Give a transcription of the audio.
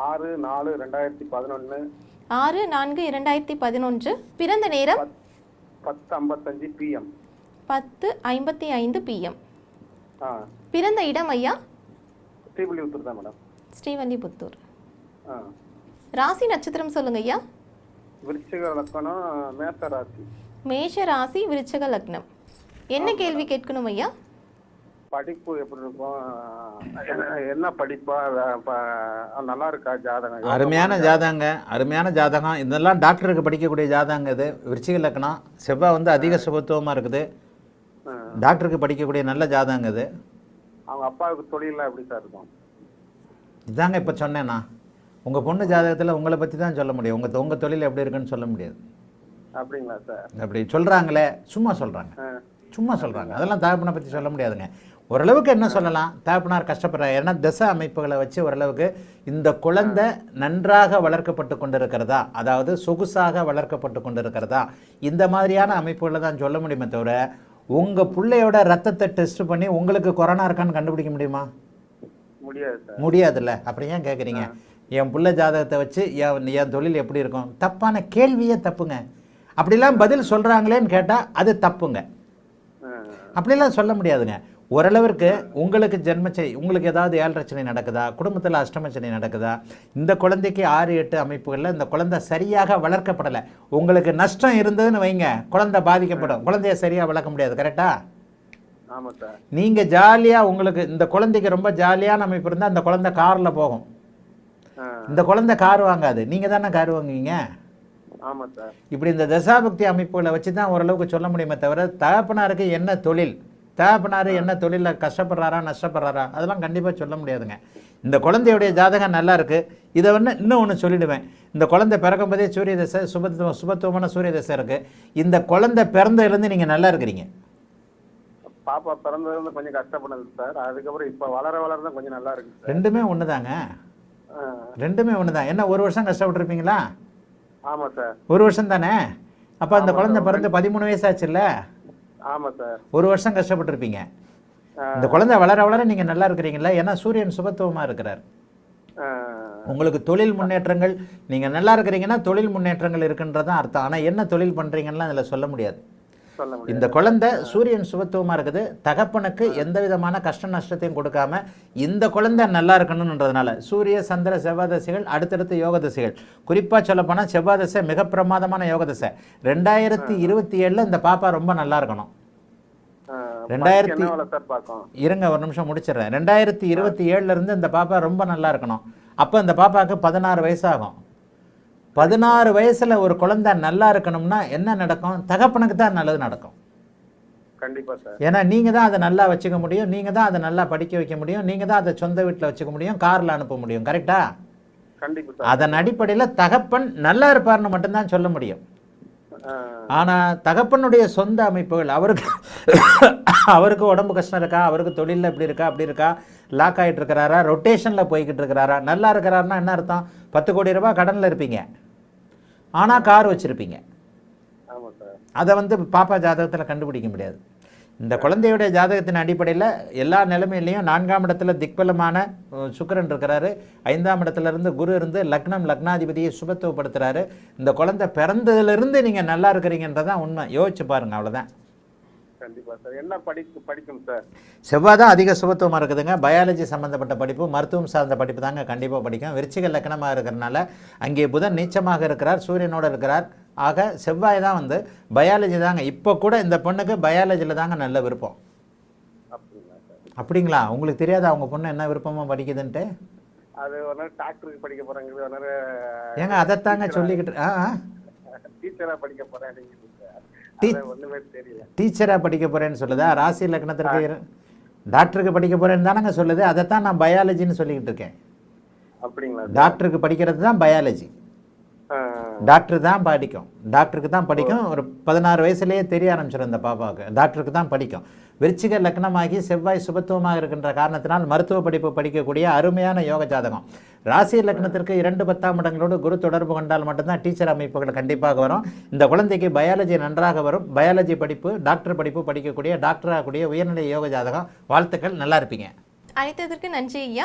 6/4/2011. 6/4/2011. பிறந்த நேரம் 10:55 PM. 10:55 PM. ஆ பிறந்த இடம் ஐயா? ஸ்ரீவில்லிபுத்தூர் தான் மேடம். ஸ்ரீவில்லிபுத்தூர். ஆ ராசி நட்சத்திரம் சொல்லுங்க ஐயா. விருச்சிக லக்னம், மேஷ ராசி. மேஷ ராசி, விருச்சக லக்னம். என்ன கேள்வி கேட்கணும் ஐயா? படிப்பு எப்படி இருக்கும், என்ன படிப்பா, நல்லா இருக்கா ஜாதகம்? அருமையான ஜாதகம். இதெல்லாம் டாக்டருக்கு படிக்கக்கூடிய ஜாதகம். இது விருச்சிக லக்னம், செவ்வாய் வந்து அதிக சுபத்துவமாக இருக்குது. டாக்டருக்கு படிக்கக்கூடிய நல்ல ஜாதகம் இது. அவங்க அப்பாவுக்கு தொழிலாம் எப்படி சார் இருக்கும்? இதாங்க இப்போ சொன்னேன்னா, உங்கள் பொண்ணு ஜாதகத்தில் உங்களை பற்றி தான் சொல்ல முடியும். உங்கள் தொழில் எப்படி இருக்குன்னு சொல்ல முடியாது. அப்படிங்களா சார்? அப்படி சொல்கிறாங்களே, சும்மா சொல்கிறாங்க. அதெல்லாம் தகப்பனை பற்றி சொல்ல முடியாதுங்க. ஓரளவுக்கு என்ன சொல்லலாம், தகப்பனார் கஷ்டப்படுறாரு. ஏன்னா தசை அமைப்புகளை வச்சு ஓரளவுக்கு இந்த குழந்தை நன்றாக வளர்க்கப்பட்டு கொண்டிருக்கிறதா, அதாவது சொகுசாக வளர்க்கப்பட்டு கொண்டிருக்கிறதா, இந்த மாதிரியான அமைப்புகளை தான் சொல்ல முடியுமே தவிர, உங்கள் பிள்ளையோட ரத்தத்தை டெஸ்ட் பண்ணி உங்களுக்கு கொரோனா இருக்கான்னு கண்டுபிடிக்க முடியுமா? முடியாதுல்ல. அப்படி ஏன் கேட்குறீங்க? என் பிள்ளை ஜாதகத்தை வச்சு என் தொழில் எப்படி இருக்கும்? தப்பான கேள்வியே தப்புங்க. அப்படிலாம் பதில் சொல்கிறாங்களேன்னு கேட்டால் அது தப்புங்க. அப்படிலாம் சொல்ல முடியாதுங்க. ஓரளவிற்கு உங்களுக்கு உங்களுக்கு ஏதாவது 7 சனி நடக்குதா, குடும்பத்தில் அஷ்டம சனி நடக்குதா, இந்த குழந்தைக்கு 6-8 அமைப்புகளில் இந்த குழந்தை சரியாக வளர்க்கப்படலை, உங்களுக்கு நஷ்டம் இருந்ததுன்னு வைங்க, குழந்தை பாதிக்கப்படும். குழந்தைய சரியாக வளர்க்க முடியாது. கரெக்டா? நீங்கள் ஜாலியாக, உங்களுக்கு இந்த குழந்தைக்கு ரொம்ப ஜாலியான அமைப்பு இருந்தால் அந்த குழந்தை காரில் போகும். இந்த குழந்தை கார் வாங்காது, நீங்கள் தானே கார் வாங்குவீங்க. இப்படி இந்த தசாபக்தி அமைப்புகளை வச்சு தான் ஓரளவுக்கு சொல்ல முடியுமே தவிர, தகப்பனாருக்கு என்ன தொழில், தகப்பனார் என்ன தொழிலில் கஷ்டப்படுறாரா நஷ்டப்படுறாரா, அதெல்லாம் கண்டிப்பாக சொல்ல முடியாதுங்க. இந்த குழந்தையுடைய ஜாதகம் நல்லா இருக்குது. இதை இன்னும் ஒன்று சொல்லிவிடுவேன். இந்த குழந்தை பிறக்கும் போதே சூரிய தசை, சுபத்துவமான சூரிய தசை இருக்குது. இந்த குழந்தை பிறந்ததுலேருந்து நீங்கள் நல்லா இருக்கிறீங்க. பாப்பா பிறந்ததுலேருந்து கொஞ்சம் கஷ்டப்படுது சார். அதுக்கப்புறம் இப்போ வளர தான் கொஞ்சம் நல்லா இருக்கு. ரெண்டுமே ஒன்று தாங்க. என்ன 1 வருஷம் கஷ்டப்பட்டுருப்பீங்களா? ஆமாம் சார். 1 வருஷம் தானே. அப்போ அந்த குழந்தை பிறந்து 13 வயசாச்சுல்ல? ஆமாம் சார். 1 வருஷம் கஷ்டப்பட்டுருப்பீங்க. இந்த குழந்தை வளர நீங்கள் நல்லா இருக்கிறீங்களா? ஏன்னா சூரியன் சுபத்துவமாக இருக்கிறார். உங்களுக்கு தொழில் முன்னேற்றங்கள், நீங்கள் நல்லா இருக்கிறீங்கன்னா தொழில் முன்னேற்றங்கள் இருக்குன்றதான் அர்த்தம். ஆனால் என்ன தொழில் பண்ணுறீங்கன்னா அதில் சொல்ல முடியாது. இந்த குழந்தை சூரியன் சுபத்துவமாக இருக்குது. தகப்பனுக்கு எந்த விதமான கஷ்ட நஷ்டத்தையும் கொடுக்காம இந்த குழந்தை நல்லா இருக்கணுன்றதுனால சூரிய சந்திர செவ்வாய் தசைகள் அடுத்தடுத்த யோக தசைகள், குறிப்பாக சொல்லப்போனால் செவ்வாய் தசை மிக பிரமாதமான யோக தசை. 2027 இந்த பாப்பா ரொம்ப நல்லா இருக்கணும். இருங்க ஒரு நிமிஷம் முடிச்சிடுறேன். 2027 இந்த பாப்பா ரொம்ப நல்லா இருக்கணும். அப்போ இந்த பாப்பாவுக்கு 16 வயசாகும். 16 வயசுல ஒரு குழந்தை நல்லா இருக்கணும்னா என்ன நடக்கும்? தகப்பனுக்கு தான் நல்லது நடக்கும். கண்டிப்பா சார். ஏன்னா நீங்க தான் அதை நல்லா வச்சுக்க முடியும், நீங்க தான் அதை நல்லா படிக்க வைக்க முடியும், நீங்க தான் அதை சொந்த வீட்டில் வச்சுக்க முடியும், கார்ல அனுப்ப முடியும். கரெக்டா? கண்டிப்பா. அதன் அடிப்படையில் தகப்பன் நல்லா இருப்பார்னு மட்டும்தான் சொல்ல முடியும். ஆனா தகப்பனுடைய சொந்த அமைப்புகள், அவருக்கு உடம்பு கஷ்டம் இருக்கா, அவருக்கு தொழிலில் இப்படி இருக்கா அப்படி இருக்கா, லாக் ஆகிட்டு இருக்கிறாரா, ரொட்டேஷனில் போய்கிட்டு இருக்கிறாரா, நல்லா இருக்கிறாருன்னா என்ன அர்த்தம்? 10 கோடி ரூபாய் கடனில் இருப்பீங்க, ஆனால் கார் வச்சுருப்பீங்க. அதை பாப்பா ஜாதகத்தில் கண்டுபிடிக்க முடியாது. இந்த குழந்தையுடைய ஜாதகத்தின் அடிப்படையில் எல்லா நிலைமையிலையும் 4ஆம் இடத்துல திக்பலமான சுக்கிரன் இருக்கிறாரு, 5ஆம் இடத்துல இருந்து குரு இருந்து லக்னாதிபதியை சுபத்துவப்படுத்துறாரு. இந்த குழந்தை பிறந்ததுலேருந்து நீங்கள் நல்லா இருக்கிறீங்கன்றதான் உண்மை. யோசிச்சு பாருங்க, அவ்வளோதான். கண்டிப்பா சார். என்ன படிக்கும் சார்? செவ்வாய் தான் அதிக சுபத்துவமாக இருக்குதுங்க. பயாலஜி சம்மந்தப்பட்ட படிப்பு, மருத்துவம் சார்ந்த படிப்பு தாங்க கண்டிப்பாக படிக்கும். விருச்சிக லக்னமாக இருக்கிறனால அங்கே புதன் நீச்சமாக இருக்கிறார், சூரியனோடு இருக்கிறார். ஆக செவ்வாய் தான் பயாலஜி தாங்க. இப்போ கூட இந்த பொண்ணுக்கு பயாலஜியில் தாங்க நல்ல விருப்பம். அப்படிங்களா? உங்களுக்கு தெரியாதா அவங்க பொண்ணு என்ன விருப்பமாக படிக்குதுன்ட்டு? அது டாக்டருக்கு படிக்க போகிறாங்க. ஏங்க அதைத்தாங்க சொல்லிக்கிட்டு டீச்சராக படிக்க போகிறேன். டீச்சராக படிக்க போகிறேன்னு சொல்லுதா? ராசி லக்னத்திற்கு டாக்டருக்கு படிக்க போகிறேன்னு தானங்க சொல்லுது. அதைத்தான் நான் பயாலஜின்னு சொல்லிக்கிட்டு இருக்கேன். அப்படிங்களா? டாக்டருக்கு படிக்கிறது தான் பயாலஜி. டாக்டருக்கு தான் படிக்கும். ஒரு 16 வயசுலேயே தெரிய ஆரம்பிச்சிடும் இந்த பாப்பாவுக்கு. டாக்டருக்கு தான் படிக்கும். விருச்சிக லக்னமாகி செவ்வாய் சுபத்துவமாக இருக்கின்ற காரணத்தினால் மருத்துவ படிப்பு படிக்கக்கூடிய அருமையான யோக ஜாதகம். ராசி லக்னத்திற்கு 2 10ஆம் இடங்களோடு குரு தொடர்பு கொண்டால் மட்டும்தான் டீச்சர் அமைப்புகள் கண்டிப்பாக வரும். இந்த குழந்தைக்கு பயாலஜி நன்றாக வரும். பயாலஜி படிப்பு, டாக்டர் படிப்பு படிக்கக்கூடிய, டாக்டர் ஆகக்கூடிய உயர்நிலை யோக ஜாதகம். வாழ்த்துக்கள், நல்லா இருப்பீங்க. அழைத்ததற்கு நன்றி ஐயா.